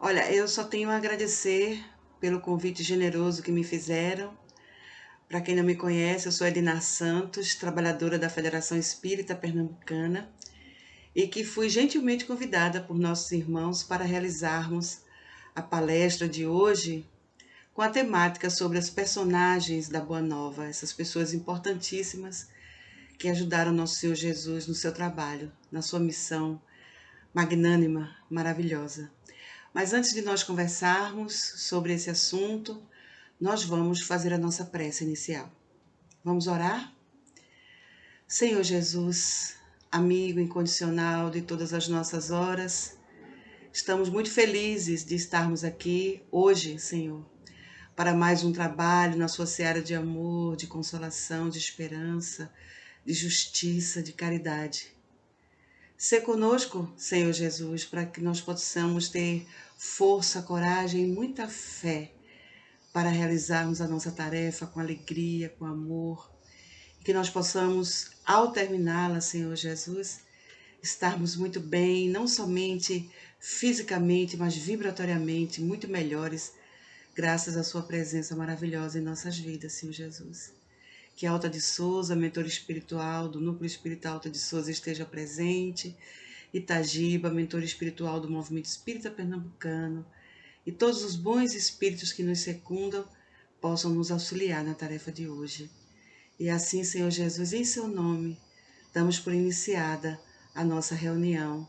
Olha, eu só tenho a agradecer pelo convite generoso que me fizeram. Para quem não me conhece, eu sou Edina Santos, trabalhadora da Federação Espírita Pernambucana, e que fui gentilmente convidada por nossos irmãos para realizarmos a palestra de hoje com a temática sobre as personagens da Boa Nova, essas pessoas importantíssimas que ajudaram nosso Senhor Jesus no seu trabalho, na sua missão magnânima, maravilhosa. Mas antes de nós conversarmos sobre esse assunto, nós vamos fazer a nossa prece inicial. Vamos orar? Senhor Jesus, amigo incondicional de todas as nossas horas, estamos muito felizes de estarmos aqui hoje, Senhor, para mais um trabalho na sua seara de amor, de consolação, de esperança, de justiça, de caridade. Sê conosco, Senhor Jesus, para que nós possamos ter força, coragem e muita fé para realizarmos a nossa tarefa com alegria, com amor, e que nós possamos, ao terminá-la, Senhor Jesus, estarmos muito bem, não somente fisicamente, mas vibratoriamente, muito melhores, graças à sua presença maravilhosa em nossas vidas, Senhor Jesus. Que a Alta de Souza, mentora espiritual do Núcleo Espírita Alta de Souza, esteja presente, Itagiba, mentor espiritual do Movimento Espírita Pernambucano, e todos os bons espíritos que nos secundam possam nos auxiliar na tarefa de hoje. E assim, Senhor Jesus, em seu nome, damos por iniciada a nossa reunião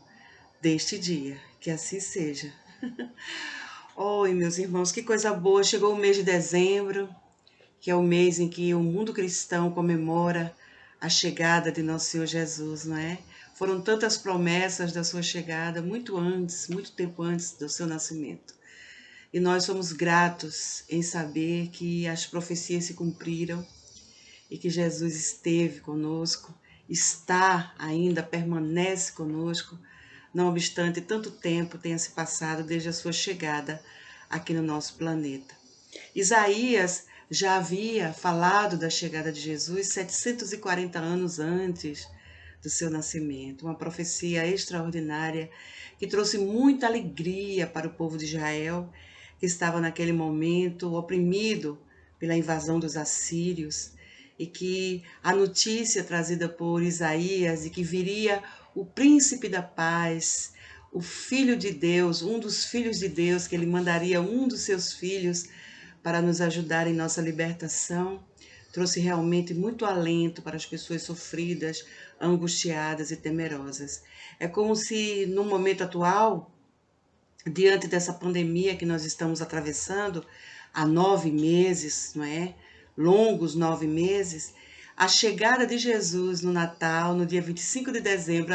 deste dia. Que assim seja. Oi, meus irmãos, que coisa boa! Chegou o mês de dezembro, que é o mês em que o mundo cristão comemora a chegada de nosso Senhor Jesus, não é? Foram tantas promessas da sua chegada, muito antes, muito tempo antes do seu nascimento. E nós somos gratos em saber que as profecias se cumpriram e que Jesus esteve conosco, está ainda, permanece conosco, não obstante tanto tempo tenha se passado desde a sua chegada aqui no nosso planeta. Isaías já havia falado da chegada de Jesus 740 anos antes do seu nascimento, uma profecia extraordinária que trouxe muita alegria para o povo de Israel, que estava naquele momento oprimido pela invasão dos assírios, e que a notícia trazida por Isaías de que viria o príncipe da paz, o filho de Deus, um dos filhos de Deus, que ele mandaria um dos seus filhos para nos ajudar em nossa libertação, trouxe realmente muito alento para as pessoas sofridas, angustiadas e temerosas. É como se, no momento atual, diante dessa pandemia que nós estamos atravessando há 9 meses, não é? Longos 9 meses, a chegada de Jesus no Natal, no dia 25 de dezembro,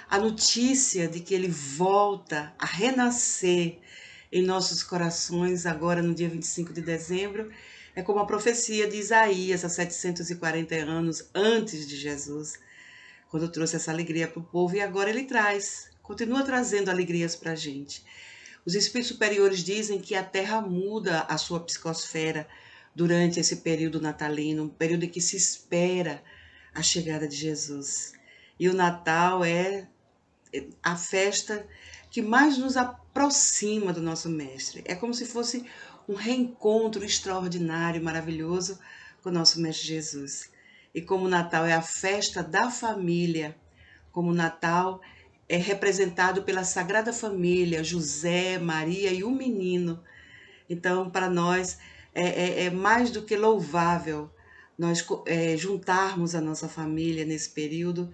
a notícia de que ele volta a renascer em nossos corações agora no dia 25 de dezembro, é como a profecia de Isaías há 740 anos antes de Jesus, quando trouxe essa alegria para o povo, e agora ele traz, continua trazendo alegrias para a gente. Os espíritos superiores dizem que a Terra muda a sua psicosfera durante esse período natalino, um período em que se espera a chegada de Jesus. E o Natal é a festa que mais nos aproxima do nosso Mestre. É como se fosse um reencontro extraordinário, maravilhoso com o nosso Mestre Jesus. E como o Natal é a festa da família, como o Natal é representado pela Sagrada Família, José, Maria e o menino. Então, para nós, é mais do que louvável nós juntarmos a nossa família nesse período,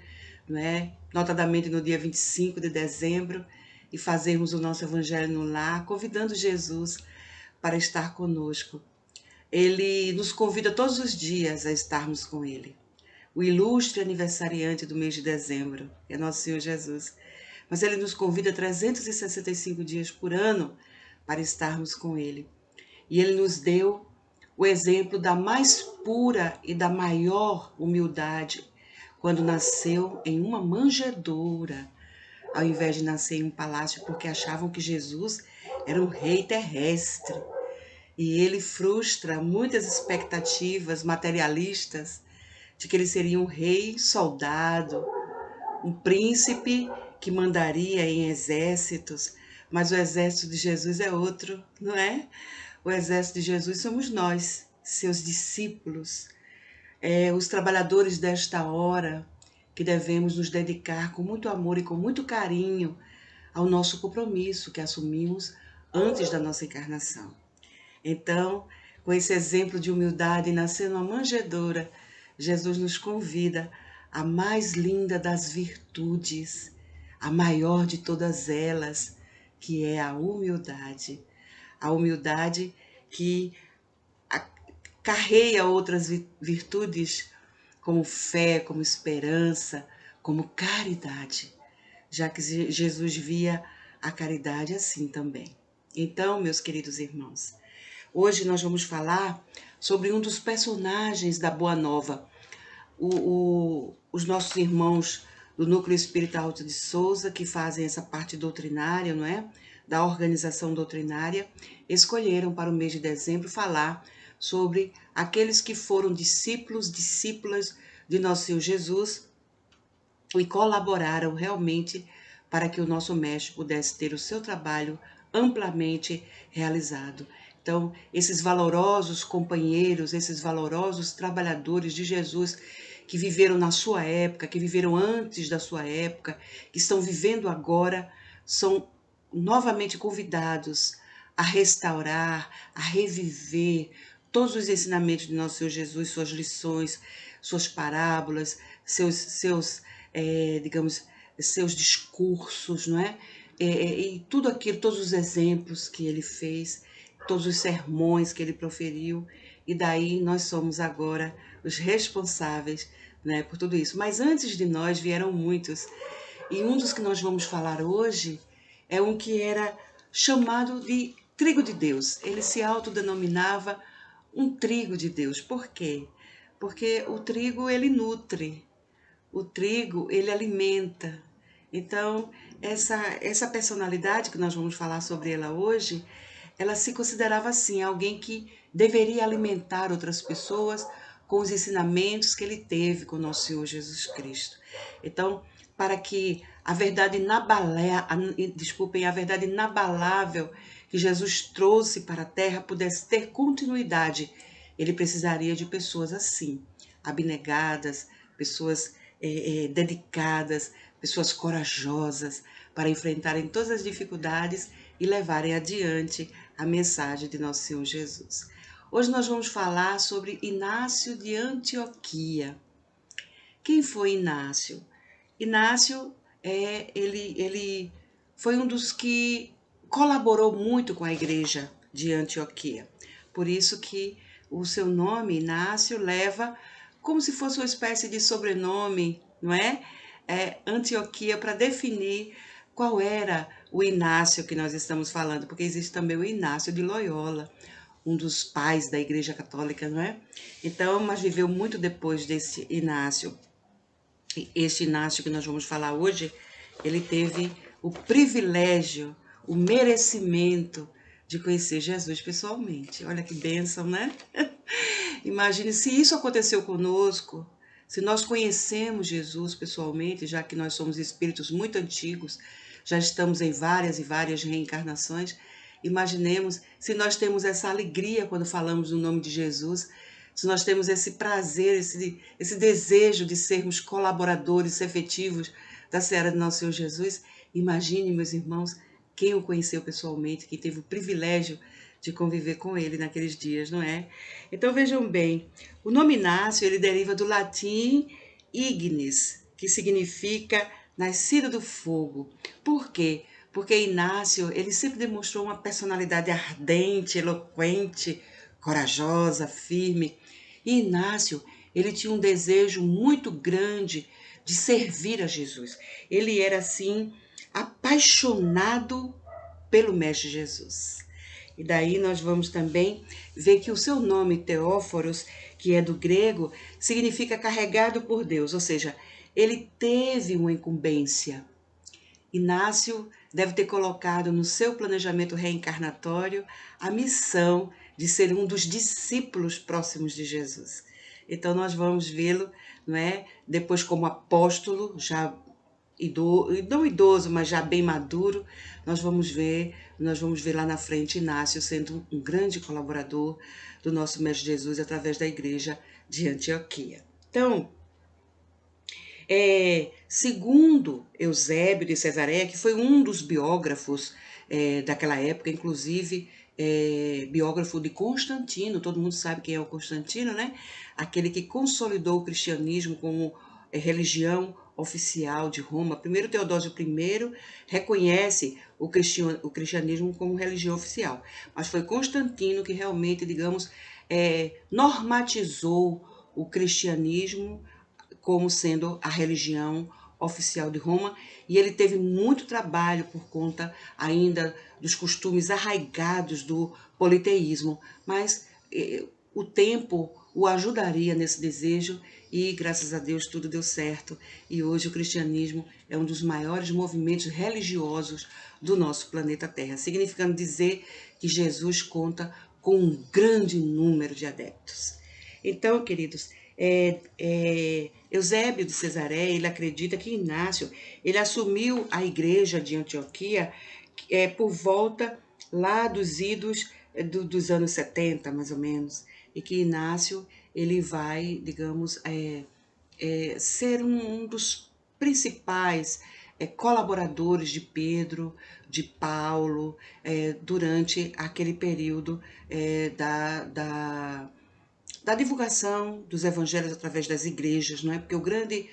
não é? Notadamente no dia 25 de dezembro, e fazermos o nosso Evangelho no lar, convidando Jesus para estar conosco. Ele nos convida todos os dias a estarmos com Ele. O ilustre aniversariante do mês de dezembro é nosso Senhor Jesus. Mas Ele nos convida 365 dias por ano para estarmos com Ele. E Ele nos deu o exemplo da mais pura e da maior humildade, quando nasceu em uma manjedoura, ao invés de nascer em um palácio, porque achavam que Jesus era um rei terrestre. E ele frustra muitas expectativas materialistas de que ele seria um rei soldado, um príncipe que mandaria em exércitos, mas o exército de Jesus é outro, não é? O exército de Jesus somos nós, seus discípulos, os trabalhadores desta hora, que devemos nos dedicar com muito amor e com muito carinho ao nosso compromisso que assumimos antes da nossa encarnação. Então, com esse exemplo de humildade, nascendo uma manjedoura, Jesus nos convida à mais linda das virtudes, a maior de todas elas, que é a humildade. A humildade que carreia outras virtudes, como fé, como esperança, como caridade, já que Jesus via a caridade assim também. Então, meus queridos irmãos, hoje nós vamos falar sobre um dos personagens da Boa Nova. Os nossos irmãos do Núcleo Espírita Alto de Souza, que fazem essa parte doutrinária, não é? Da organização doutrinária, escolheram para o mês de dezembro falar sobre aqueles que foram discípulos, discípulas de Nosso Senhor Jesus e colaboraram realmente para que o nosso mestre pudesse ter o seu trabalho amplamente realizado. Então, esses valorosos companheiros, esses valorosos trabalhadores de Jesus que viveram na sua época, que viveram antes da sua época, que estão vivendo agora, são novamente convidados a restaurar, a reviver todos os ensinamentos de nosso Senhor Jesus, suas lições, suas parábolas, digamos, seus discursos, não é? E tudo aquilo, todos os exemplos que ele fez, todos os sermões que ele proferiu, e daí nós somos agora os responsáveis, né, por tudo isso. Mas antes de nós vieram muitos, e um dos que nós vamos falar hoje é um que era chamado de trigo de Deus. Ele se autodenominava um trigo de Deus. Por quê? Porque o trigo ele nutre, o trigo ele alimenta. Então, essa personalidade que nós vamos falar sobre ela hoje, ela se considerava assim, alguém que deveria alimentar outras pessoas com os ensinamentos que ele teve com o nosso Senhor Jesus Cristo. Então, para que a verdade a verdade inabalável que Jesus trouxe para a Terra pudesse ter continuidade, ele precisaria de pessoas assim, abnegadas, pessoas dedicadas, pessoas corajosas para enfrentarem todas as dificuldades e levarem adiante a mensagem de nosso Senhor Jesus. Hoje nós vamos falar sobre Inácio de Antioquia. Quem foi Inácio? Inácio, ele foi um dos que colaborou muito com a igreja de Antioquia. Por isso que o seu nome, Inácio, leva como se fosse uma espécie de sobrenome, não é? Antioquia, para definir qual era o Inácio que nós estamos falando, porque existe também o Inácio de Loyola, um dos pais da Igreja Católica, não é? Então, mas viveu muito depois desse Inácio. Este Inácio que nós vamos falar hoje, ele teve o privilégio, o merecimento de conhecer Jesus pessoalmente. Olha que bênção, né? Imagine se isso aconteceu conosco, se nós conhecemos Jesus pessoalmente, já que nós somos espíritos muito antigos, já estamos em várias e várias reencarnações. Imaginemos se nós temos essa alegria quando falamos no nome de Jesus, se nós temos esse prazer, esse desejo de sermos colaboradores efetivos da seara de nosso Senhor Jesus. Imagine, meus irmãos, quem o conheceu pessoalmente, quem teve o privilégio de conviver com ele naqueles dias, não é? Então vejam bem, o nome Inácio ele deriva do latim ignis, que significa nascido do fogo. Por quê? Porque Inácio ele sempre demonstrou uma personalidade ardente, eloquente, corajosa, firme. E Inácio ele tinha um desejo muito grande de servir a Jesus. Ele era assim apaixonado pelo Mestre Jesus. E daí nós vamos também ver que o seu nome, Teóforos, que é do grego, significa carregado por Deus, ou seja, ele teve uma incumbência. Inácio deve ter colocado no seu planejamento reencarnatório a missão de ser um dos discípulos próximos de Jesus. Então nós vamos vê-lo, não é? Depois como apóstolo, já não idoso, mas já bem maduro, nós vamos ver lá na frente Inácio sendo um grande colaborador do nosso Mestre Jesus através da igreja de Antioquia. Então, segundo Eusébio de Cesareia, que foi um dos biógrafos daquela época, inclusive biógrafo de Constantino, todo mundo sabe quem é o Constantino, né? Aquele que consolidou o cristianismo como religião oficial de Roma. Primeiro Teodósio I reconhece o cristianismo como religião oficial, mas foi Constantino que realmente, digamos, normatizou o cristianismo como sendo a religião oficial de Roma, e ele teve muito trabalho por conta ainda dos costumes arraigados do politeísmo, mas o tempo o ajudaria nesse desejo e graças a Deus tudo deu certo, e hoje o cristianismo é um dos maiores movimentos religiosos do nosso planeta Terra, significando dizer que Jesus conta com um grande número de adeptos. Então, queridos, Eusébio de Cesareia, ele acredita que Inácio, ele assumiu a igreja de Antioquia por volta lá dos idos dos anos 70, mais ou menos, e que Inácio, ele vai, digamos, ser um dos principais colaboradores de Pedro, de Paulo, durante aquele período da divulgação dos evangelhos através das igrejas, não é? Porque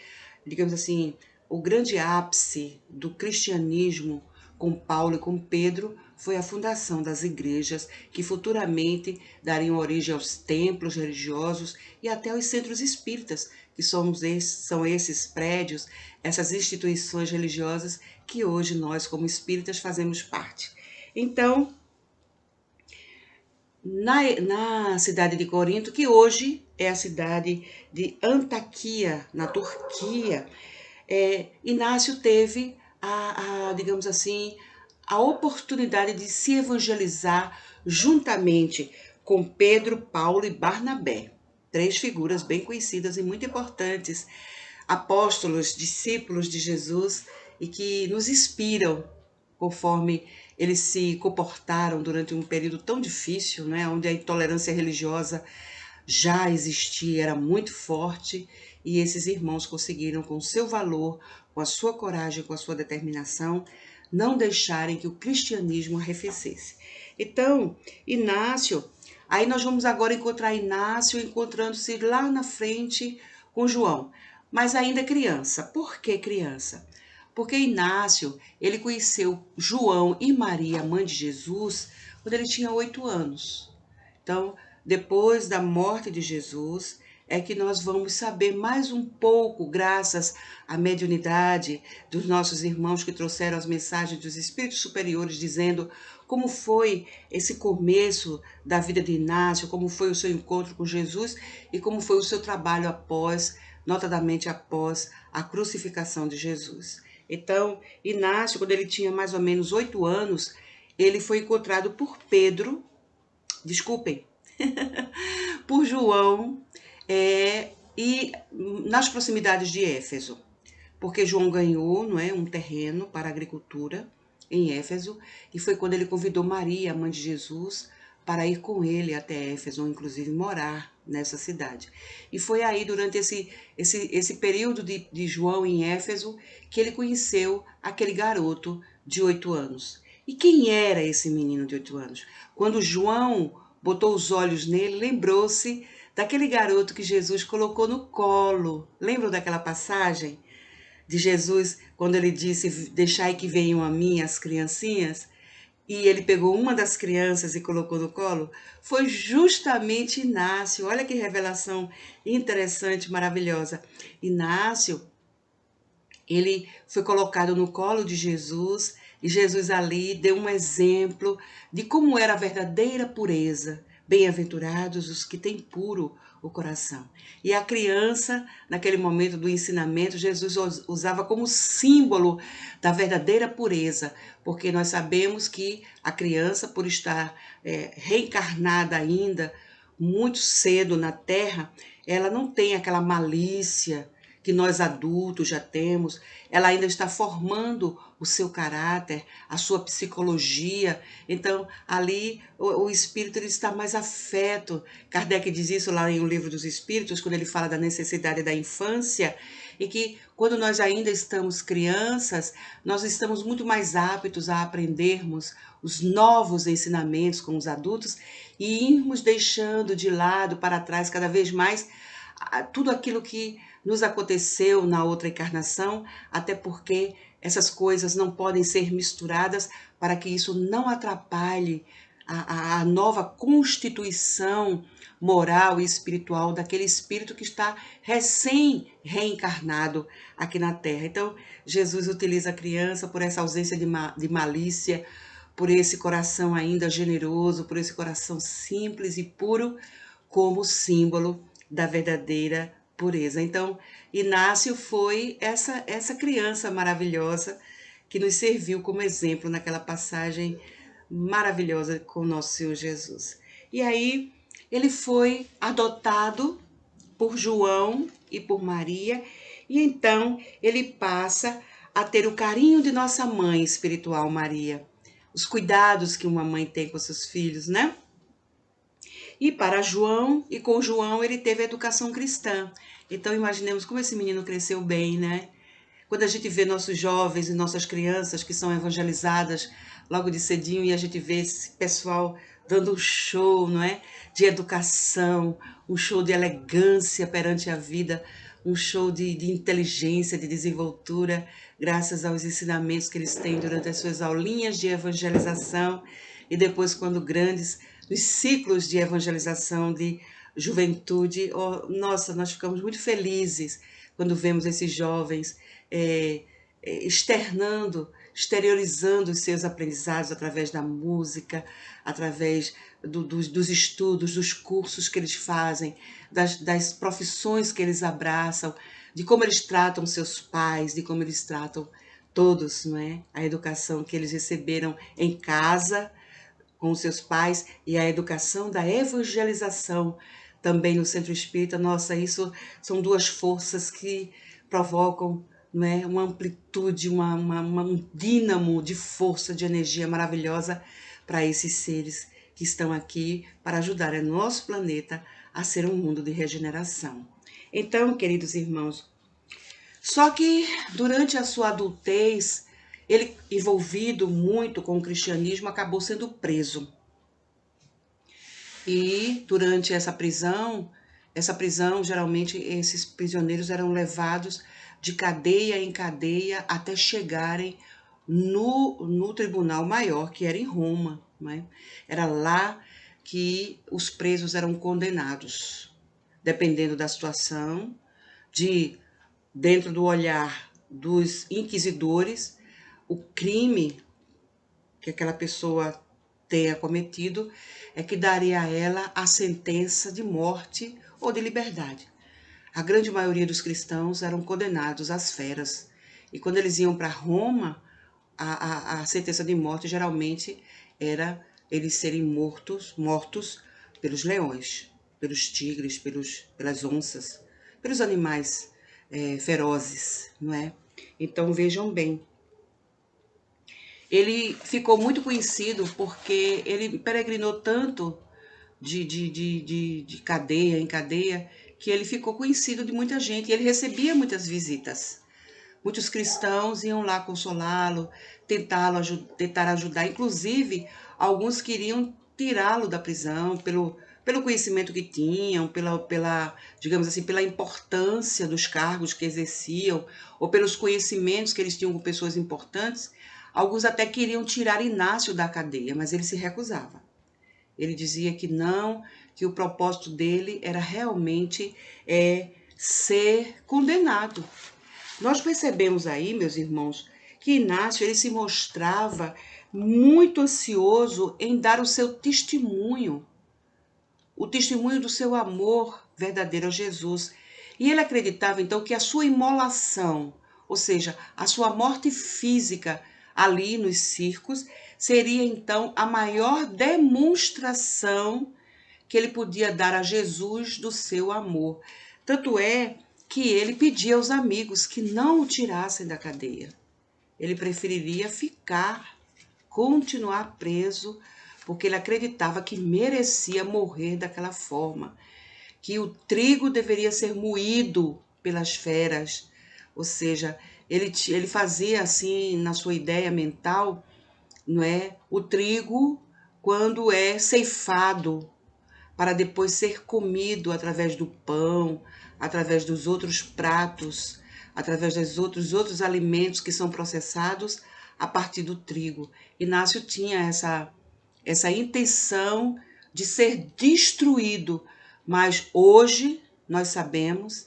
digamos assim, o grande ápice do cristianismo com Paulo e com Pedro foi a fundação das igrejas, que futuramente dariam origem aos templos religiosos e até aos centros espíritas, que são esses prédios, essas instituições religiosas que hoje nós, como espíritas, fazemos parte. Então, na cidade de Corinto, que hoje é a cidade de Antaquia, na Turquia, Inácio teve digamos assim, a oportunidade de se evangelizar juntamente com Pedro, Paulo e Barnabé, três figuras bem conhecidas e muito importantes, apóstolos, discípulos de Jesus e que nos inspiram conforme eles se comportaram durante um período tão difícil, né, onde a intolerância religiosa já existia, era muito forte, e esses irmãos conseguiram, com o seu valor, com a sua coragem, com a sua determinação, não deixarem que o cristianismo arrefecesse. Então, Inácio, aí nós vamos agora encontrar Inácio encontrando-se lá na frente com João, mas ainda criança. Por que criança? Porque Inácio, ele conheceu João e Maria, mãe de Jesus, quando ele tinha 8 anos. Então, depois da morte de Jesus, é que nós vamos saber mais um pouco, graças à mediunidade dos nossos irmãos que trouxeram as mensagens dos espíritos superiores, dizendo como foi esse começo da vida de Inácio, como foi o seu encontro com Jesus e como foi o seu trabalho após, notadamente após a crucificação de Jesus. Então, Inácio, quando ele tinha mais ou menos 8 anos, ele foi encontrado por Pedro, desculpem, por João e nas proximidades de Éfeso, porque João ganhou, não é, um terreno para a agricultura em Éfeso, e foi quando ele convidou Maria, a mãe de Jesus, para ir com ele até Éfeso, inclusive morar nessa cidade. E foi aí, durante esse período de João em Éfeso, que ele conheceu aquele garoto de 8 anos. E quem era esse menino de 8 anos? Quando João botou os olhos nele, lembrou-se daquele garoto que Jesus colocou no colo. Lembram daquela passagem de Jesus, quando ele disse, deixai que venham a mim as criancinhas? E ele pegou uma das crianças e colocou no colo? Foi justamente Inácio. Olha que revelação interessante, maravilhosa. Inácio, ele foi colocado no colo de Jesus, e Jesus ali deu um exemplo de como era a verdadeira pureza. Bem-aventurados os que têm puro o coração. E a criança, naquele momento do ensinamento, Jesus usava como símbolo da verdadeira pureza, porque nós sabemos que a criança, por estar reencarnada ainda muito cedo na Terra, ela não tem aquela malícia que nós adultos já temos, ela ainda está formando o seu caráter, a sua psicologia. Então, ali o espírito ele está mais afeto. Kardec diz isso lá em O Livro dos Espíritos, quando ele fala da necessidade da infância, e que quando nós ainda estamos crianças, nós estamos muito mais aptos a aprendermos os novos ensinamentos com os adultos e irmos deixando de lado, para trás, cada vez mais, tudo aquilo que nos aconteceu na outra encarnação, até porque essas coisas não podem ser misturadas para que isso não atrapalhe a nova constituição moral e espiritual daquele espírito que está recém-reencarnado aqui na Terra. Então, Jesus utiliza a criança por essa ausência de malícia, por esse coração ainda generoso, por esse coração simples e puro, como símbolo da verdadeira pureza. Então, Inácio foi essa criança maravilhosa que nos serviu como exemplo naquela passagem maravilhosa com o nosso Senhor Jesus. E aí ele foi adotado por João e por Maria, e então ele passa a ter o carinho de nossa mãe espiritual, Maria, os cuidados que uma mãe tem com seus filhos, né? E para João, e com João ele teve a educação cristã. Então imaginemos como esse menino cresceu bem, né? Quando a gente vê nossos jovens e nossas crianças que são evangelizadas logo de cedinho e a gente vê esse pessoal dando um show, não é? De educação, um show de elegância perante a vida, um show de inteligência, de desenvoltura, graças aos ensinamentos que eles têm durante as suas aulinhas de evangelização e depois, quando grandes, nos ciclos de evangelização de juventude. Oh, nossa, nós ficamos muito felizes quando vemos esses jovens exteriorizando os seus aprendizados através da música, através dos estudos, dos cursos que eles fazem, das profissões que eles abraçam, de como eles tratam seus pais, de como eles tratam todos, não é? A educação que eles receberam em casa, com os seus pais, e a educação da evangelização também no Centro Espírita. Nossa, isso são duas forças que provocam, não é, uma amplitude, um dínamo de força, de energia maravilhosa para esses seres que estão aqui para ajudar o nosso planeta a ser um mundo de regeneração. Então, queridos irmãos, só que durante a sua adultez, ele, envolvido muito com o cristianismo, acabou sendo preso. E durante essa prisão, geralmente esses prisioneiros eram levados de cadeia em cadeia até chegarem no tribunal maior, que era em Roma, né? Era lá que os presos eram condenados, dependendo da situação, dentro do olhar dos inquisidores, o crime que aquela pessoa tenha cometido é que daria a ela a sentença de morte ou de liberdade. A grande maioria dos cristãos eram condenados às feras. E quando eles iam para Roma, a sentença de morte geralmente era eles serem mortos pelos leões, pelos tigres, pelas onças, pelos animais ferozes, não é? Então vejam bem, ele ficou muito conhecido porque ele peregrinou tanto de cadeia em cadeia que ele ficou conhecido de muita gente e ele recebia muitas visitas. Muitos cristãos iam lá consolá-lo, tentar ajudar, inclusive alguns queriam tirá-lo da prisão pelo conhecimento que tinham, digamos assim, pela importância dos cargos que exerciam, ou pelos conhecimentos que eles tinham com pessoas importantes. Alguns até queriam tirar Inácio da cadeia, mas ele se recusava. Ele dizia que não, que o propósito dele era realmente ser condenado. Nós percebemos aí, meus irmãos, que Inácio ele se mostrava muito ansioso em dar o seu testemunho, o testemunho do seu amor verdadeiro a Jesus. E ele acreditava, então, que a sua imolação, ou seja, a sua morte física ali nos circos, seria, então, a maior demonstração que ele podia dar a Jesus do seu amor. Tanto é que ele pedia aos amigos que não o tirassem da cadeia. Ele preferiria continuar preso, porque ele acreditava que merecia morrer daquela forma, que o trigo deveria ser moído pelas feras, ou seja, ele fazia assim, na sua ideia mental, não é, o trigo quando é ceifado para depois ser comido através do pão, através dos outros pratos, através dos outros alimentos que são processados a partir do trigo. Inácio tinha essa intenção de ser destruído, mas hoje nós sabemos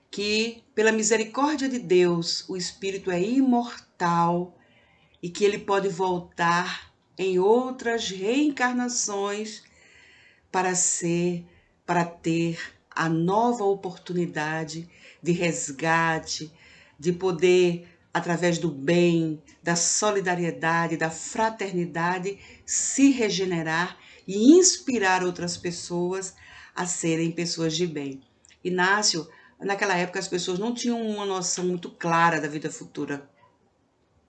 que, pela misericórdia de Deus, o espírito é imortal e que ele pode voltar em outras reencarnações para ter a nova oportunidade de resgate, de poder, através do bem, da solidariedade, da fraternidade, se regenerar e inspirar outras pessoas a serem pessoas de bem. Inácio, naquela época as pessoas não tinham uma noção muito clara da vida futura.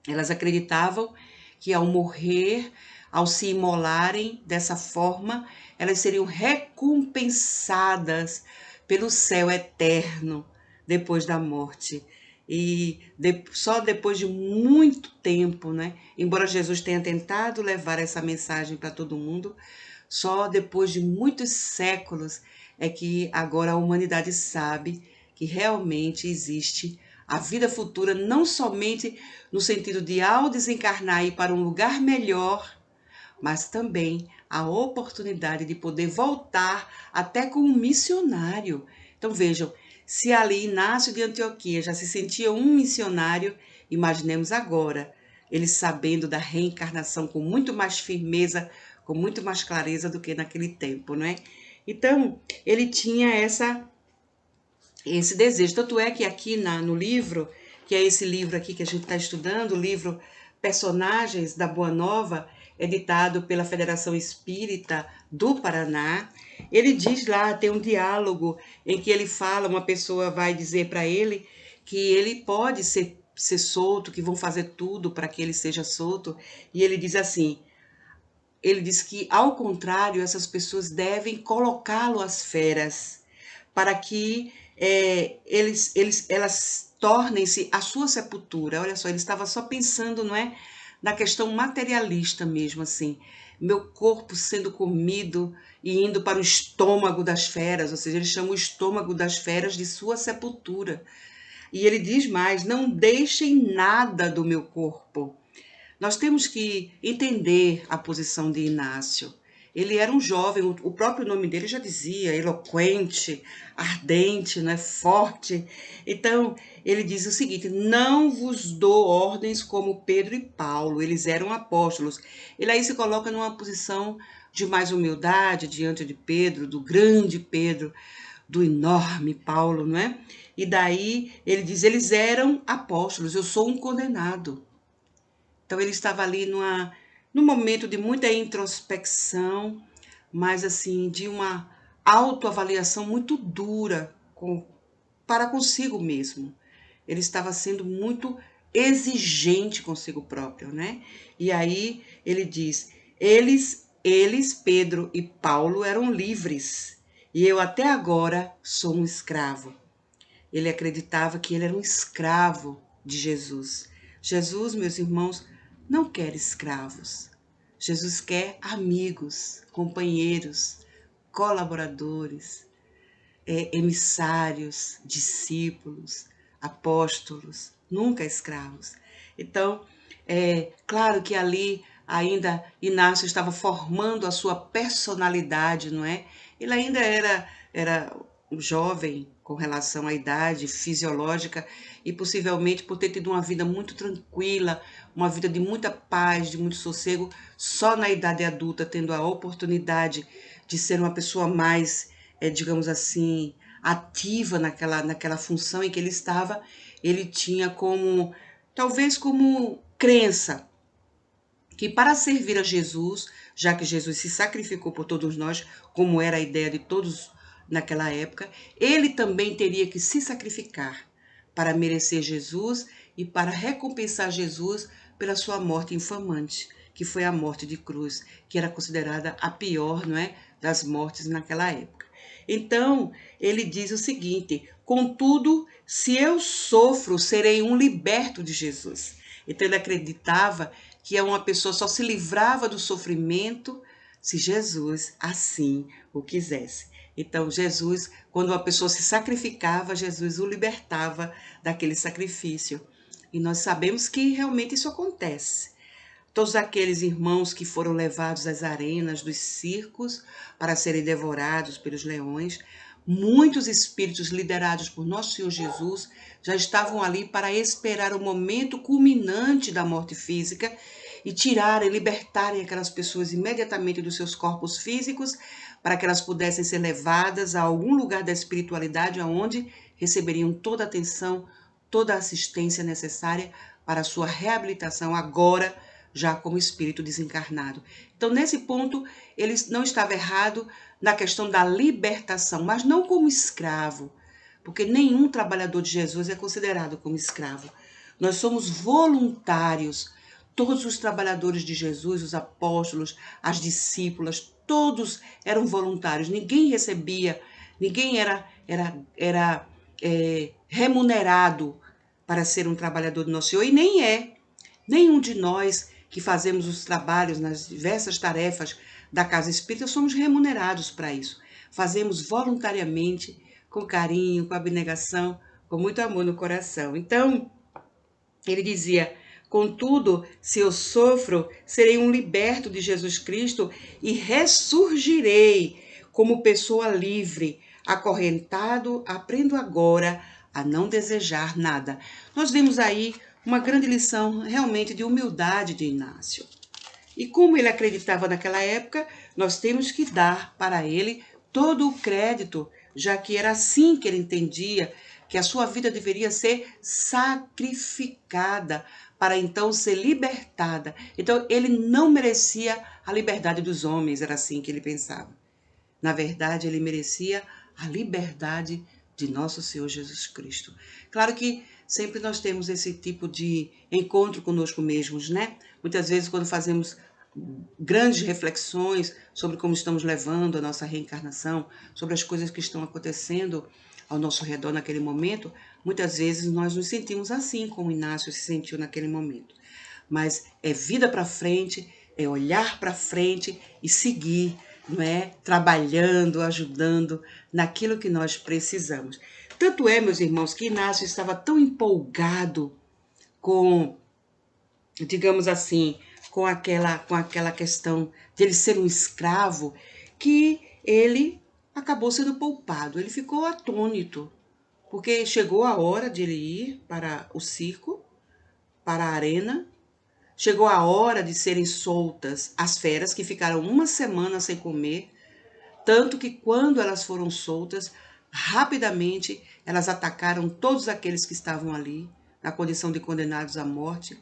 Elas acreditavam que ao morrer, ao se imolarem dessa forma, elas seriam recompensadas pelo céu eterno depois da morte. E só depois de muito tempo, né? Embora Jesus tenha tentado levar essa mensagem para todo mundo, só depois de muitos séculos é que agora a humanidade sabe que realmente existe a vida futura, não somente no sentido de, ao desencarnar, ir para um lugar melhor, mas também a oportunidade de poder voltar até como missionário. Então vejam, se ali Inácio de Antioquia já se sentia um missionário, imaginemos agora, ele sabendo da reencarnação com muito mais firmeza, com muito mais clareza do que naquele tempo, não é? Então, ele tinha esse desejo. Tanto é que aqui no livro, que é esse livro aqui que a gente está estudando, o livro Personagens da Boa Nova, editado pela Federação Espírita do Paraná, ele diz lá, tem um diálogo em que ele fala, uma pessoa vai dizer para ele que ele pode ser solto, que vão fazer tudo para que ele seja solto, e ele diz assim, ele diz que, ao contrário, essas pessoas devem colocá-lo às feras, para que elas tornem-se a sua sepultura. Olha só, ele estava só pensando, não é, na questão materialista mesmo, assim. Meu corpo sendo comido e indo para o estômago das feras, ou seja, ele chama o estômago das feras de sua sepultura. E ele diz mais, não deixem nada do meu corpo. Nós temos que entender a posição de Inácio. Ele era um jovem, o próprio nome dele já dizia, eloquente, ardente, né, forte. Então, ele diz o seguinte, não vos dou ordens como Pedro e Paulo, eles eram apóstolos. Ele aí se coloca numa posição de mais humildade diante de Pedro, do grande Pedro, do enorme Paulo, não é? E daí ele diz, eles eram apóstolos, eu sou um condenado. Então ele estava ali num momento de muita introspecção, mas assim, de uma autoavaliação muito dura para consigo mesmo. Ele estava sendo muito exigente consigo próprio, né? E aí ele diz: eles, Pedro e Paulo, eram livres, e eu até agora sou um escravo. Ele acreditava que ele era um escravo de Jesus. Jesus, meus irmãos, não quer escravos. Jesus quer amigos, companheiros, colaboradores, emissários, discípulos, apóstolos, nunca escravos. Então, é claro que ali ainda Inácio estava formando a sua personalidade, não é? Ele ainda era um jovem com relação à idade fisiológica e possivelmente por ter tido uma vida muito tranquila, uma vida de muita paz, de muito sossego, só na idade adulta, tendo a oportunidade de ser uma pessoa mais, digamos assim, ativa naquela função em que ele estava, ele tinha como, talvez como crença, que para servir a Jesus, já que Jesus se sacrificou por todos nós, como era a ideia de todos naquela época, ele também teria que se sacrificar para merecer Jesus e para recompensar Jesus pela sua morte infamante, que foi a morte de cruz, que era considerada a pior, não é, das mortes naquela época. Então, ele diz o seguinte: contudo, se eu sofro, serei um liberto de Jesus. Então, ele acreditava que uma pessoa só se livrava do sofrimento se Jesus assim o quisesse. Então, Jesus, quando uma pessoa se sacrificava, Jesus o libertava daquele sacrifício. E nós sabemos que realmente isso acontece. Todos aqueles irmãos que foram levados às arenas dos circos para serem devorados pelos leões, muitos espíritos liderados por nosso Senhor Jesus já estavam ali para esperar o momento culminante da morte física e tirarem, libertarem aquelas pessoas imediatamente dos seus corpos físicos para que elas pudessem ser levadas a algum lugar da espiritualidade onde receberiam toda a atenção, toda a assistência necessária para a sua reabilitação agora, já como espírito desencarnado. Então, nesse ponto, ele não estava errado na questão da libertação, mas não como escravo, porque nenhum trabalhador de Jesus é considerado como escravo. Nós somos voluntários. Todos os trabalhadores de Jesus, os apóstolos, as discípulas, todos eram voluntários. Ninguém recebia, ninguém era remunerado para ser um trabalhador do nosso Senhor, e nem é. Nenhum de nós que fazemos os trabalhos nas diversas tarefas da Casa Espírita somos remunerados para isso. Fazemos voluntariamente, com carinho, com abnegação, com muito amor no coração. Então, ele dizia: contudo, se eu sofro, serei um liberto de Jesus Cristo e ressurgirei como pessoa livre. Acorrentado, aprendo agora a não desejar nada. Nós vemos aí uma grande lição realmente de humildade de Inácio. E como ele acreditava naquela época, nós temos que dar para ele todo o crédito, já que era assim que ele entendia que a sua vida deveria ser sacrificada para então ser libertada. Então ele não merecia a liberdade dos homens, era assim que ele pensava. Na verdade, ele merecia a liberdade de nosso Senhor Jesus Cristo. Claro que sempre nós temos esse tipo de encontro conosco mesmos, né? Muitas vezes, quando fazemos grandes reflexões sobre como estamos levando a nossa reencarnação, sobre as coisas que estão acontecendo ao nosso redor naquele momento, muitas vezes nós nos sentimos assim como Inácio se sentiu naquele momento. Mas é vida para frente, é olhar para frente e seguir, não é? Trabalhando, ajudando naquilo que nós precisamos. Tanto é, meus irmãos, que Inácio estava tão empolgado com, digamos assim, com aquela questão de ele ser um escravo, que ele acabou sendo poupado. Ele ficou atônito, porque chegou a hora de ele ir para o circo, para a arena. Chegou a hora de serem soltas as feras que ficaram uma semana sem comer, tanto que quando elas foram soltas, rapidamente elas atacaram todos aqueles que estavam ali, na condição de condenados à morte,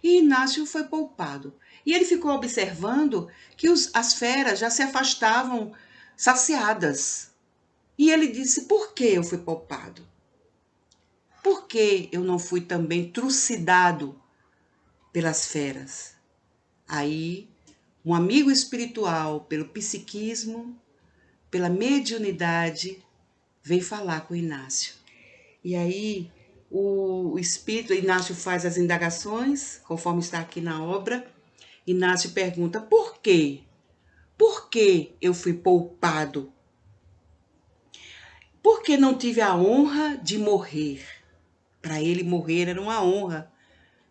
e Inácio foi poupado. E ele ficou observando que as feras já se afastavam saciadas. E ele disse: por que eu fui poupado? Por que eu não fui também trucidado pelas feras? Aí, um amigo espiritual, pelo psiquismo, pela mediunidade, veio falar com Inácio. E aí, o espírito, Inácio faz as indagações, conforme está aqui na obra. Inácio pergunta: por quê? Por que eu fui poupado? Por que não tive a honra de morrer? Para ele, morrer era uma honra,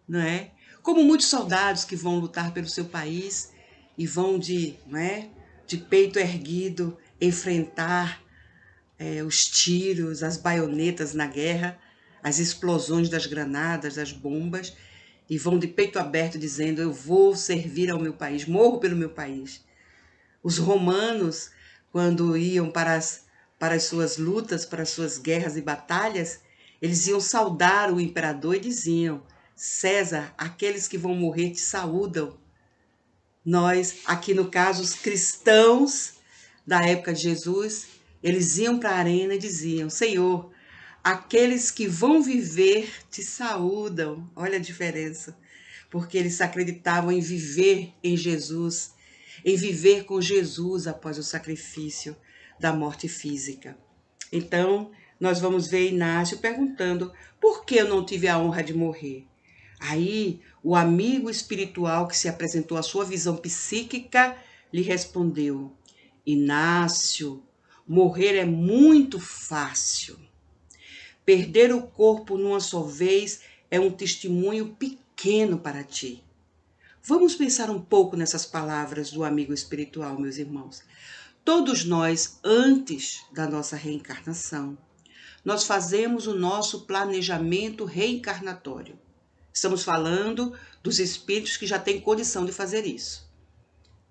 não é? Como muitos soldados que vão lutar pelo seu país e vão de peito erguido enfrentar os tiros, as baionetas na guerra, as explosões das granadas, das bombas, e vão de peito aberto dizendo: eu vou servir ao meu país, morro pelo meu país. Os romanos, quando iam para as suas lutas, para as suas guerras e batalhas, eles iam saudar o imperador e diziam: César, aqueles que vão morrer te saúdam. Nós, aqui no caso, os cristãos da época de Jesus, Eles iam para a arena e diziam: Senhor, aqueles que vão viver te saúdam. Olha a diferença. Porque eles acreditavam em viver em Jesus, em viver com Jesus após o sacrifício da morte física. Então, nós vamos ver Inácio perguntando: por que eu não tive a honra de morrer? Aí, o amigo espiritual que se apresentou à sua visão psíquica lhe respondeu: Inácio, morrer é muito fácil. Perder o corpo numa só vez é um testemunho pequeno para ti. Vamos pensar um pouco nessas palavras do amigo espiritual, meus irmãos. Todos nós, antes da nossa reencarnação, nós fazemos o nosso planejamento reencarnatório. Estamos falando dos espíritos que já têm condição de fazer isso.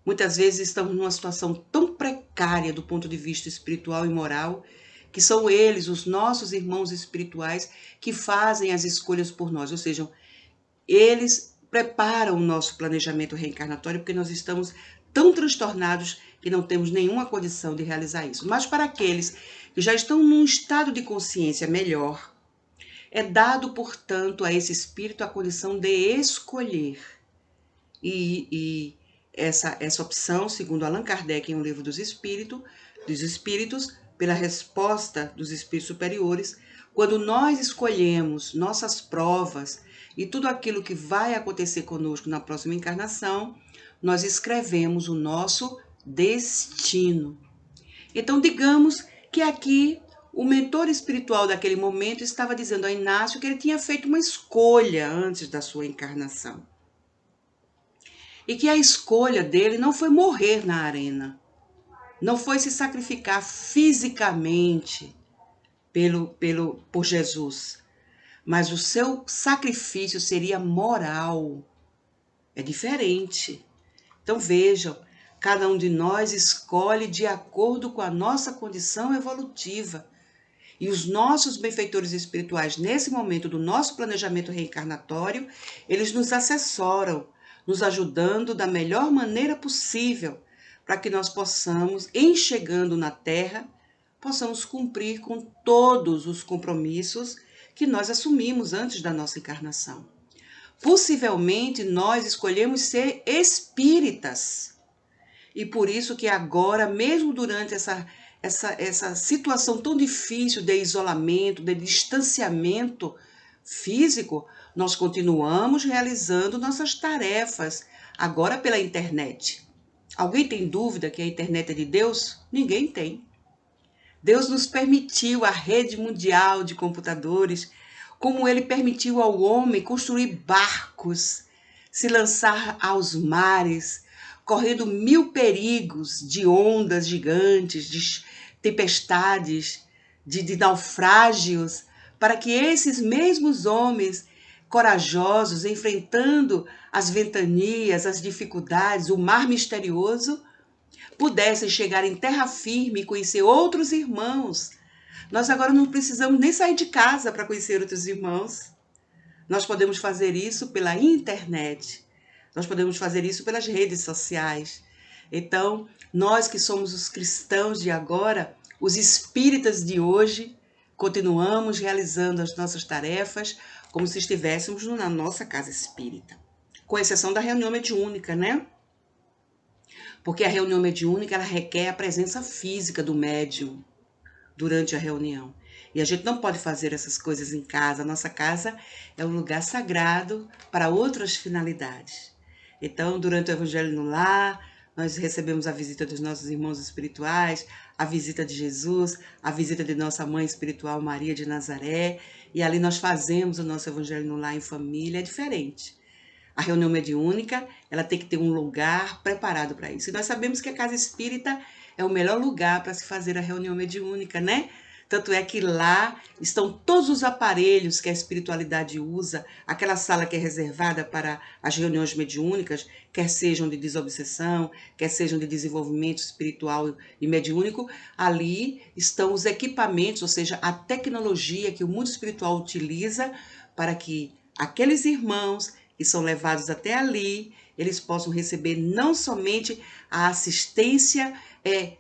Muitas vezes estamos numa situação tão precária do ponto de vista espiritual e moral, que são eles, os nossos irmãos espirituais, que fazem as escolhas por nós. Ou seja, eles preparam o nosso planejamento reencarnatório porque nós estamos tão transtornados que não temos nenhuma condição de realizar isso. Mas para aqueles que já estão num estado de consciência melhor, é dado, portanto, a esse espírito a condição de escolher. E essa opção, segundo Allan Kardec em O Livro dos Espíritos, pela resposta dos espíritos superiores, quando nós escolhemos nossas provas e tudo aquilo que vai acontecer conosco na próxima encarnação, nós escrevemos o nosso destino. Então, digamos que aqui o mentor espiritual daquele momento estava dizendo a Inácio que ele tinha feito uma escolha antes da sua encarnação. E que a escolha dele não foi morrer na arena, não foi se sacrificar fisicamente por Jesus, mas o seu sacrifício seria moral. É diferente. Então vejam, cada um de nós escolhe de acordo com a nossa condição evolutiva. E os nossos benfeitores espirituais, nesse momento do nosso planejamento reencarnatório, eles nos assessoram, nos ajudando da melhor maneira possível, para que nós possamos, em chegando na Terra, possamos cumprir com todos os compromissos que nós assumimos antes da nossa encarnação. Possivelmente, nós escolhemos ser espíritas. E por isso que agora, mesmo durante essa situação tão difícil de isolamento, de distanciamento físico, nós continuamos realizando nossas tarefas, agora pela internet. Alguém tem dúvida que a internet é de Deus? Ninguém tem. Deus nos permitiu a rede mundial de computadores, como ele permitiu ao homem construir barcos, se lançar aos mares, correndo 1000 perigos de ondas gigantes, de tempestades, de naufrágios, para que esses mesmos homens corajosos, enfrentando as ventanias, as dificuldades, o mar misterioso, pudessem chegar em terra firme e conhecer outros irmãos. Nós agora não precisamos nem sair de casa para conhecer outros irmãos. Nós podemos fazer isso pela internet. Nós podemos fazer isso pelas redes sociais. Então, nós que somos os cristãos de agora, os espíritas de hoje, continuamos realizando as nossas tarefas como se estivéssemos na nossa casa espírita. Com exceção da reunião mediúnica, né? Porque a reunião mediúnica ela requer a presença física do médium durante a reunião. E a gente não pode fazer essas coisas em casa. A nossa casa é um lugar sagrado para outras finalidades. Então, durante o Evangelho no Lar, nós recebemos a visita dos nossos irmãos espirituais, a visita de Jesus, a visita de nossa mãe espiritual, Maria de Nazaré, e ali nós fazemos o nosso Evangelho no Lar em família, é diferente. A reunião mediúnica, ela tem que ter um lugar preparado para isso. E nós sabemos que a casa espírita é o melhor lugar para se fazer a reunião mediúnica, né? Tanto é que lá estão todos os aparelhos que a espiritualidade usa, aquela sala que é reservada para as reuniões mediúnicas, quer sejam de desobsessão, quer sejam de desenvolvimento espiritual e mediúnico, ali estão os equipamentos, ou seja, a tecnologia que o mundo espiritual utiliza para que aqueles irmãos que são levados até ali, eles possam receber não somente a assistência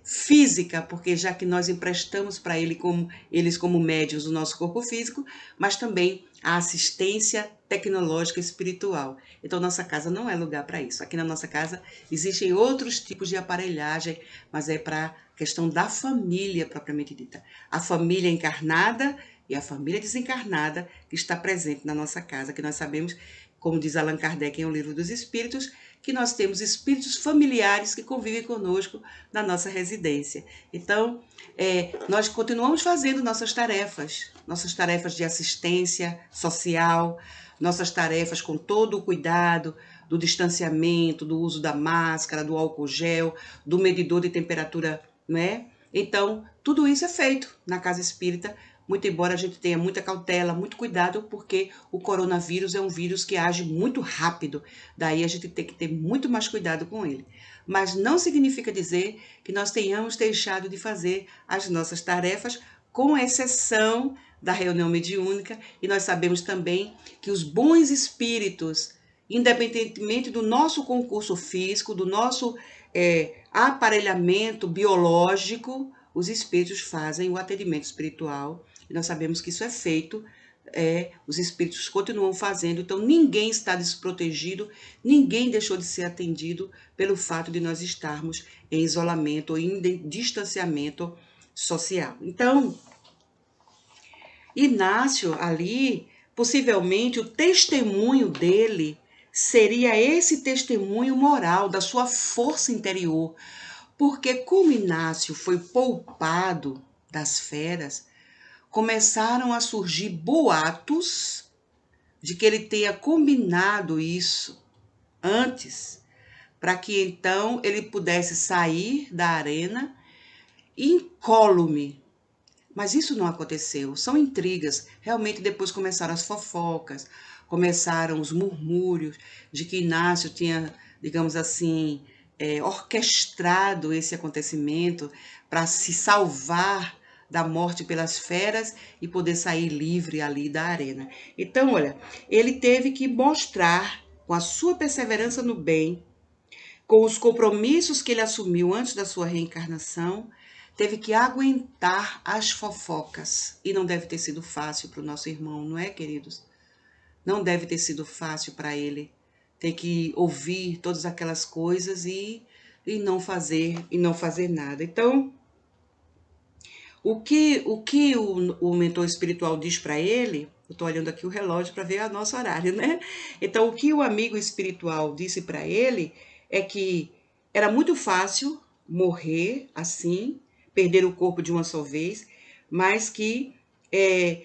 física, porque já que nós emprestamos para eles como médiuns o nosso corpo físico, mas também a assistência tecnológica espiritual. Então, nossa casa não é lugar para isso. Aqui na nossa casa existem outros tipos de aparelhagem, mas é para a questão da família propriamente dita. A família encarnada e a família desencarnada que está presente na nossa casa, que nós sabemos, como diz Allan Kardec em O Livro dos Espíritos, que nós temos espíritos familiares que convivem conosco na nossa residência. Então, nós continuamos fazendo nossas tarefas de assistência social, nossas tarefas com todo o cuidado do distanciamento, do uso da máscara, do álcool gel, do medidor de temperatura, né? Então, tudo isso é feito na casa espírita, muito embora a gente tenha muita cautela, muito cuidado, porque o coronavírus é um vírus que age muito rápido. Daí a gente tem que ter muito mais cuidado com ele. Mas não significa dizer que nós tenhamos deixado de fazer as nossas tarefas, com exceção da reunião mediúnica, e nós sabemos também que os bons espíritos, independentemente do nosso concurso físico, do nosso aparelhamento biológico, os espíritos fazem o atendimento espiritual, e nós sabemos que isso é feito, os espíritos continuam fazendo, então ninguém está desprotegido, ninguém deixou de ser atendido pelo fato de nós estarmos em isolamento ou em distanciamento social. Então, Inácio ali, possivelmente o testemunho dele seria esse testemunho moral da sua força interior, porque como Inácio foi poupado das feras, começaram a surgir boatos de que ele tenha combinado isso antes, para que então ele pudesse sair da arena incólume. Mas isso não aconteceu, são intrigas. Realmente depois começaram as fofocas, começaram os murmúrios de que Inácio tinha, digamos assim, orquestrado esse acontecimento para se salvar da morte pelas feras e poder sair livre ali da arena. Então, olha, ele teve que mostrar, com a sua perseverança no bem, com os compromissos que ele assumiu antes da sua reencarnação, teve que aguentar as fofocas. E não deve ter sido fácil para o nosso irmão, não é, queridos? Não deve ter sido fácil para ele ter que ouvir todas aquelas coisas e não fazer nada. Então, o que o mentor espiritual diz para ele, eu estou olhando aqui o relógio para ver o nosso horário, né? Então, o que o amigo espiritual disse para ele é que era muito fácil morrer assim, perder o corpo de uma só vez, mas que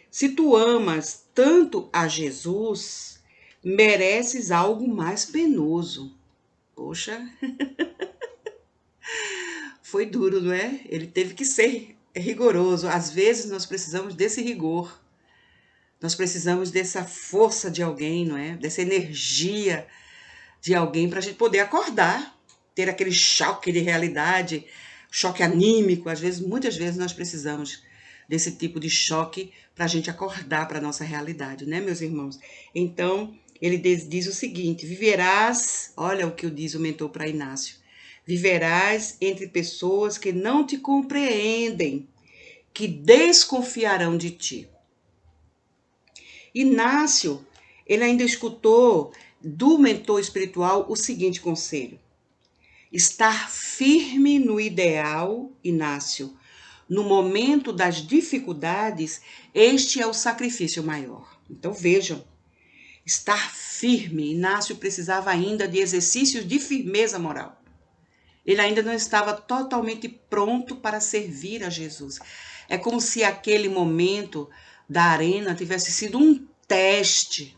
se tu amas tanto a Jesus, mereces algo mais penoso. Poxa, foi duro, não é? Ele teve que ser rigoroso. Às vezes nós precisamos desse rigor. Nós precisamos dessa força de alguém, não é? Dessa energia de alguém para a gente poder acordar, ter aquele choque de realidade, choque anímico. Muitas vezes nós precisamos desse tipo de choque para a gente acordar para a nossa realidade, né, meus irmãos? Então, ele diz o seguinte: viverás, olha o que diz o mentor para Inácio, viverás entre pessoas que não te compreendem, que desconfiarão de ti. Inácio, ele ainda escutou do mentor espiritual o seguinte conselho: estar firme no ideal, Inácio. No momento das dificuldades, este é o sacrifício maior. Então vejam, estar firme, Inácio precisava ainda de exercícios de firmeza moral. Ele ainda não estava totalmente pronto para servir a Jesus. É como se aquele momento da arena tivesse sido um teste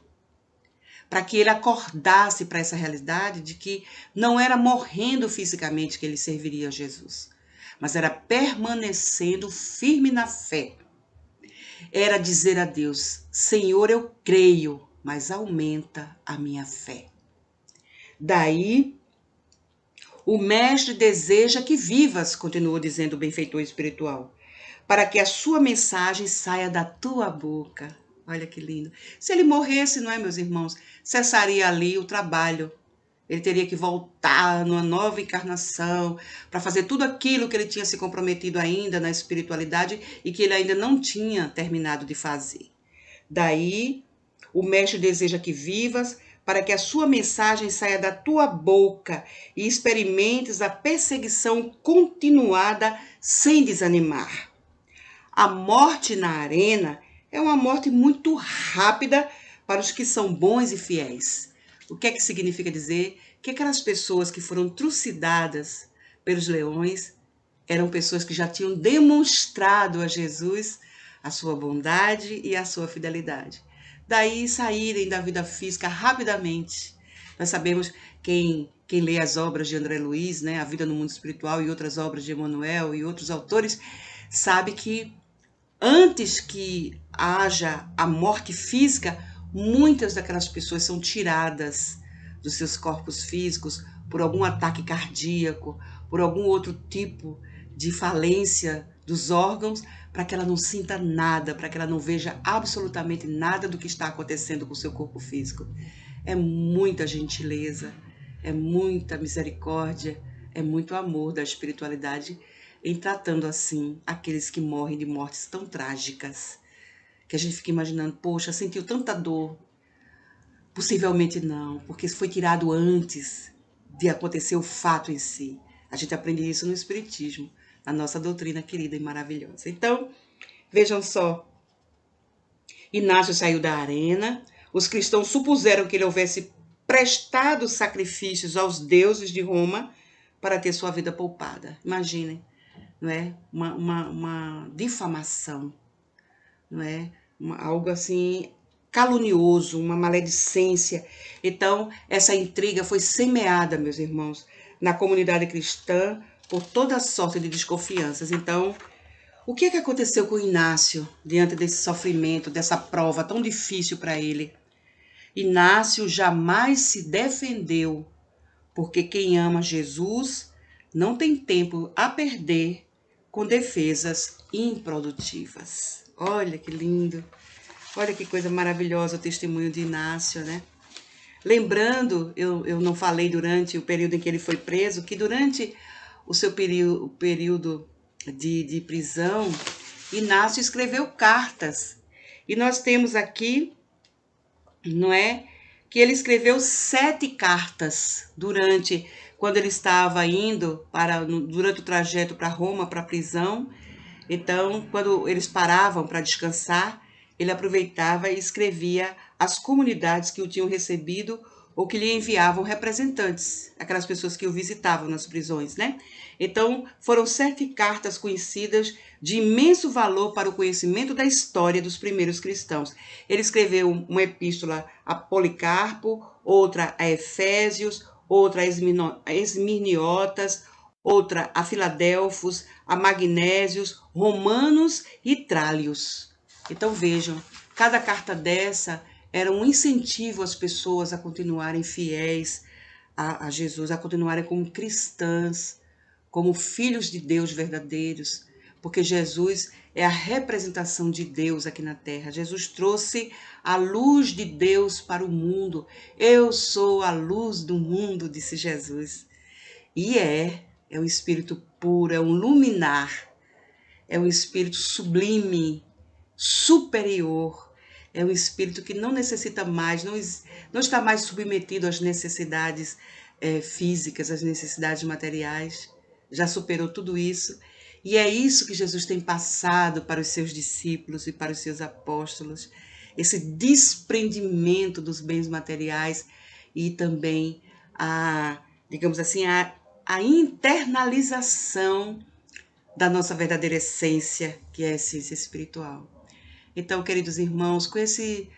para que ele acordasse para essa realidade de que não era morrendo fisicamente que ele serviria a Jesus, mas era permanecendo firme na fé. Era dizer a Deus: Senhor, eu creio, mas aumenta a minha fé. Daí, o mestre deseja que vivas, continuou dizendo o benfeitor espiritual, para que a sua mensagem saia da tua boca. Olha que lindo. Se ele morresse, não é, meus irmãos, cessaria ali o trabalho Ele teria que voltar numa nova encarnação para fazer tudo aquilo que ele tinha se comprometido ainda na espiritualidade e que ele ainda não tinha terminado de fazer. Daí, o Mestre deseja que vivas para que a sua mensagem saia da tua boca e experimentes a perseguição continuada sem desanimar. A morte na arena é uma morte muito rápida para os que são bons e fiéis. O que é que significa dizer? Que aquelas pessoas que foram trucidadas pelos leões eram pessoas que já tinham demonstrado a Jesus a sua bondade e a sua fidelidade. Daí saírem da vida física rapidamente. Nós sabemos quem lê as obras de André Luiz, né, A Vida no Mundo Espiritual e outras obras de Emmanuel e outros autores, sabe que antes que haja a morte física, muitas daquelas pessoas são tiradas dos seus corpos físicos por algum ataque cardíaco, por algum outro tipo de falência dos órgãos, para que ela não sinta nada, para que ela não veja absolutamente nada do que está acontecendo com o seu corpo físico. É muita gentileza, é muita misericórdia, é muito amor da espiritualidade em tratando assim aqueles que morrem de mortes tão trágicas, que a gente fica imaginando, poxa, sentiu tanta dor. Possivelmente não, porque foi tirado antes de acontecer o fato em si. A gente aprende isso no Espiritismo, na nossa doutrina querida e maravilhosa. Então, vejam só, Inácio saiu da arena, os cristãos supuseram que ele houvesse prestado sacrifícios aos deuses de Roma para ter sua vida poupada. Imaginem, não é? Uma difamação, não é? Algo assim calunioso, uma maledicência. Então, essa intriga foi semeada, meus irmãos, na comunidade cristã por toda sorte de desconfianças. Então, o que é que aconteceu com Inácio diante desse sofrimento, dessa prova tão difícil para ele? Inácio jamais se defendeu, porque quem ama Jesus não tem tempo a perder com defesas improdutivas. Olha que lindo, olha que coisa maravilhosa o testemunho de Inácio, né? Lembrando, eu não falei durante o período em que ele foi preso, que durante o seu período de prisão, Inácio escreveu cartas. E nós temos aqui, não é, que ele escreveu 7 cartas quando ele estava indo durante o trajeto para Roma, para a prisão. Então, quando eles paravam para descansar, ele aproveitava e escrevia às comunidades que o tinham recebido ou que lhe enviavam representantes, aquelas pessoas que o visitavam nas prisões, né? Então, foram 7 cartas conhecidas de imenso valor para o conhecimento da história dos primeiros cristãos. Ele escreveu uma epístola a Policarpo, outra a Efésios, outra a Esmirniotas, outra a Filadelfos, a Magnésios, Romanos e Trálios. Então vejam, cada carta dessa era um incentivo às pessoas a continuarem fiéis a Jesus, a continuarem como cristãs, como filhos de Deus verdadeiros, porque Jesus é a representação de Deus aqui na terra. Jesus trouxe a luz de Deus para o mundo. Eu sou a luz do mundo, disse Jesus. E é um espírito puro, é um luminar, é um espírito sublime, superior, é um espírito que não necessita mais, não está mais submetido às necessidades físicas, às necessidades materiais, já superou tudo isso. E é isso que Jesus tem passado para os seus discípulos e para os seus apóstolos, esse desprendimento dos bens materiais e também digamos assim, a internalização da nossa verdadeira essência, que é a essência espiritual. Então, queridos irmãos, com esse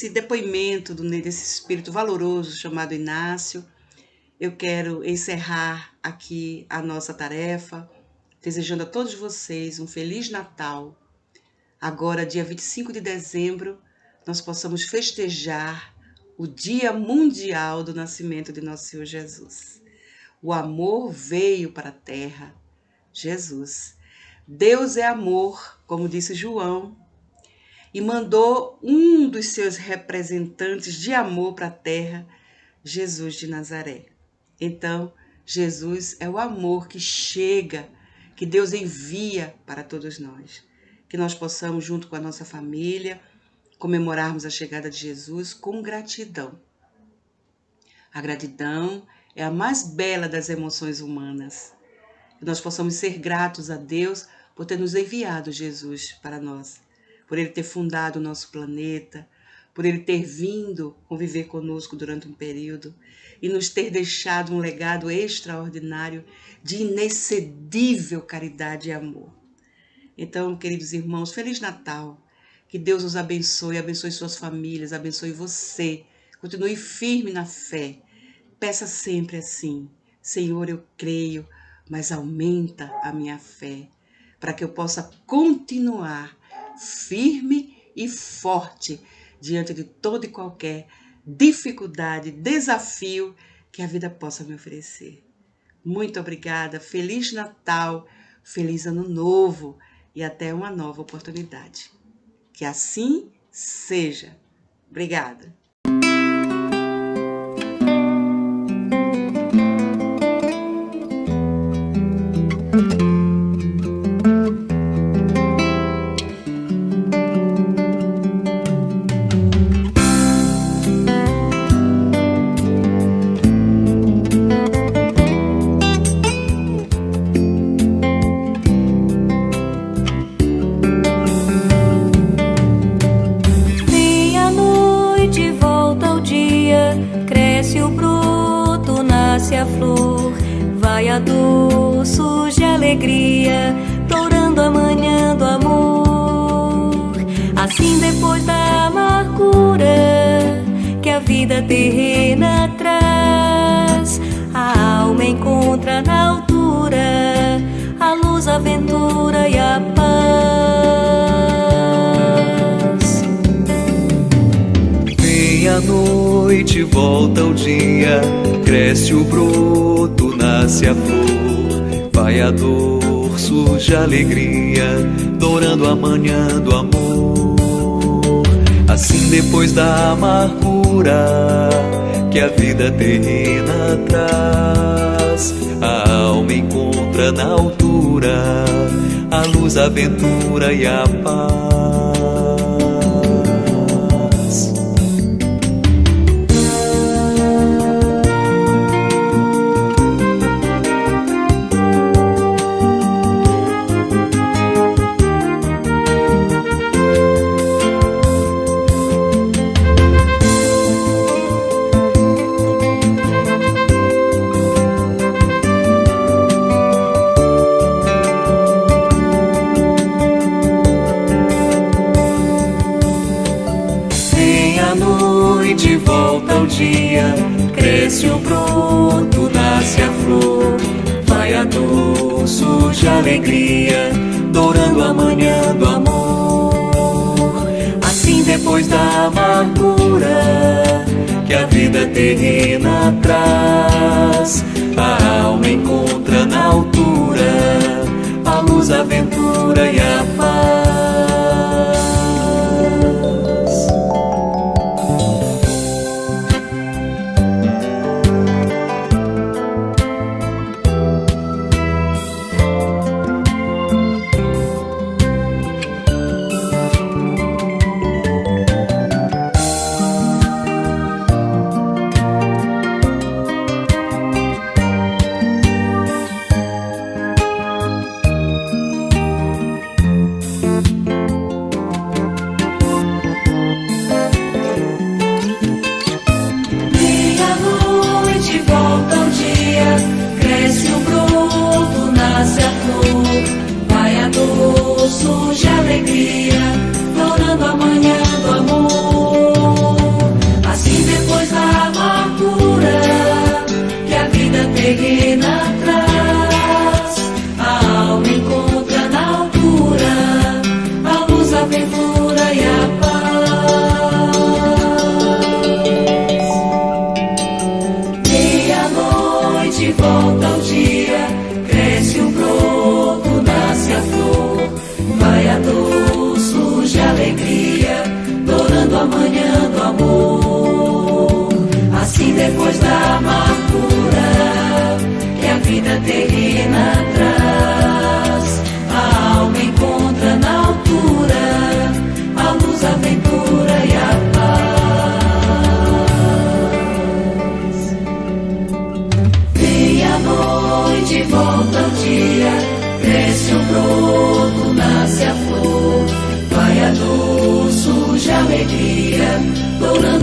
depoimento desse espírito valoroso chamado Inácio, eu quero encerrar aqui a nossa tarefa, desejando a todos vocês um Feliz Natal. Agora, dia 25 de dezembro, nós possamos festejar o Dia Mundial do Nascimento de Nosso Senhor Jesus. O amor veio para a terra, Jesus. Deus é amor, como disse João, e mandou um dos seus representantes de amor para a terra, Jesus de Nazaré. Então, Jesus é o amor que chega, que Deus envia para todos nós. Que nós possamos, junto com a nossa família, comemorarmos a chegada de Jesus com gratidão. A gratidão é a mais bela das emoções humanas. Que nós possamos ser gratos a Deus por ter nos enviado Jesus para nós, por Ele ter fundado o nosso planeta, por Ele ter vindo conviver conosco durante um período e nos ter deixado um legado extraordinário de inexcedível caridade e amor. Então, queridos irmãos, Feliz Natal! Que Deus os abençoe, abençoe suas famílias, abençoe você. Continue firme na fé. Peça sempre assim: Senhor, eu creio, mas aumenta a minha fé, para que eu possa continuar firme e forte diante de toda e qualquer dificuldade, desafio que a vida possa me oferecer. Muito obrigada, Feliz Natal, Feliz Ano Novo e até uma nova oportunidade. Que assim seja. Obrigada. A flor, vai a dor, surge a alegria, dourando a manhã do amor. Assim depois da amargura que a vida terrena traz, a alma encontra na altura a luz, a aventura e a paz. Vem a noite, volta o dia, cresce o broto, nasce a flor, vai a dor, surge a alegria, dourando a manhã do amor. Assim depois da amargura que a vida terrena traz, a alma encontra na altura a luz, a aventura e a paz. De volta ao dia, cresce o broto, nasce a flor, vai a dor, surge a alegria, dourando a manhã do amor. Assim depois da amargura que a vida terrena traz, a alma encontra na altura a luz, a aventura e a paz.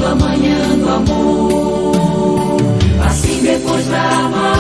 dourando amanhã do amor. Assim depois da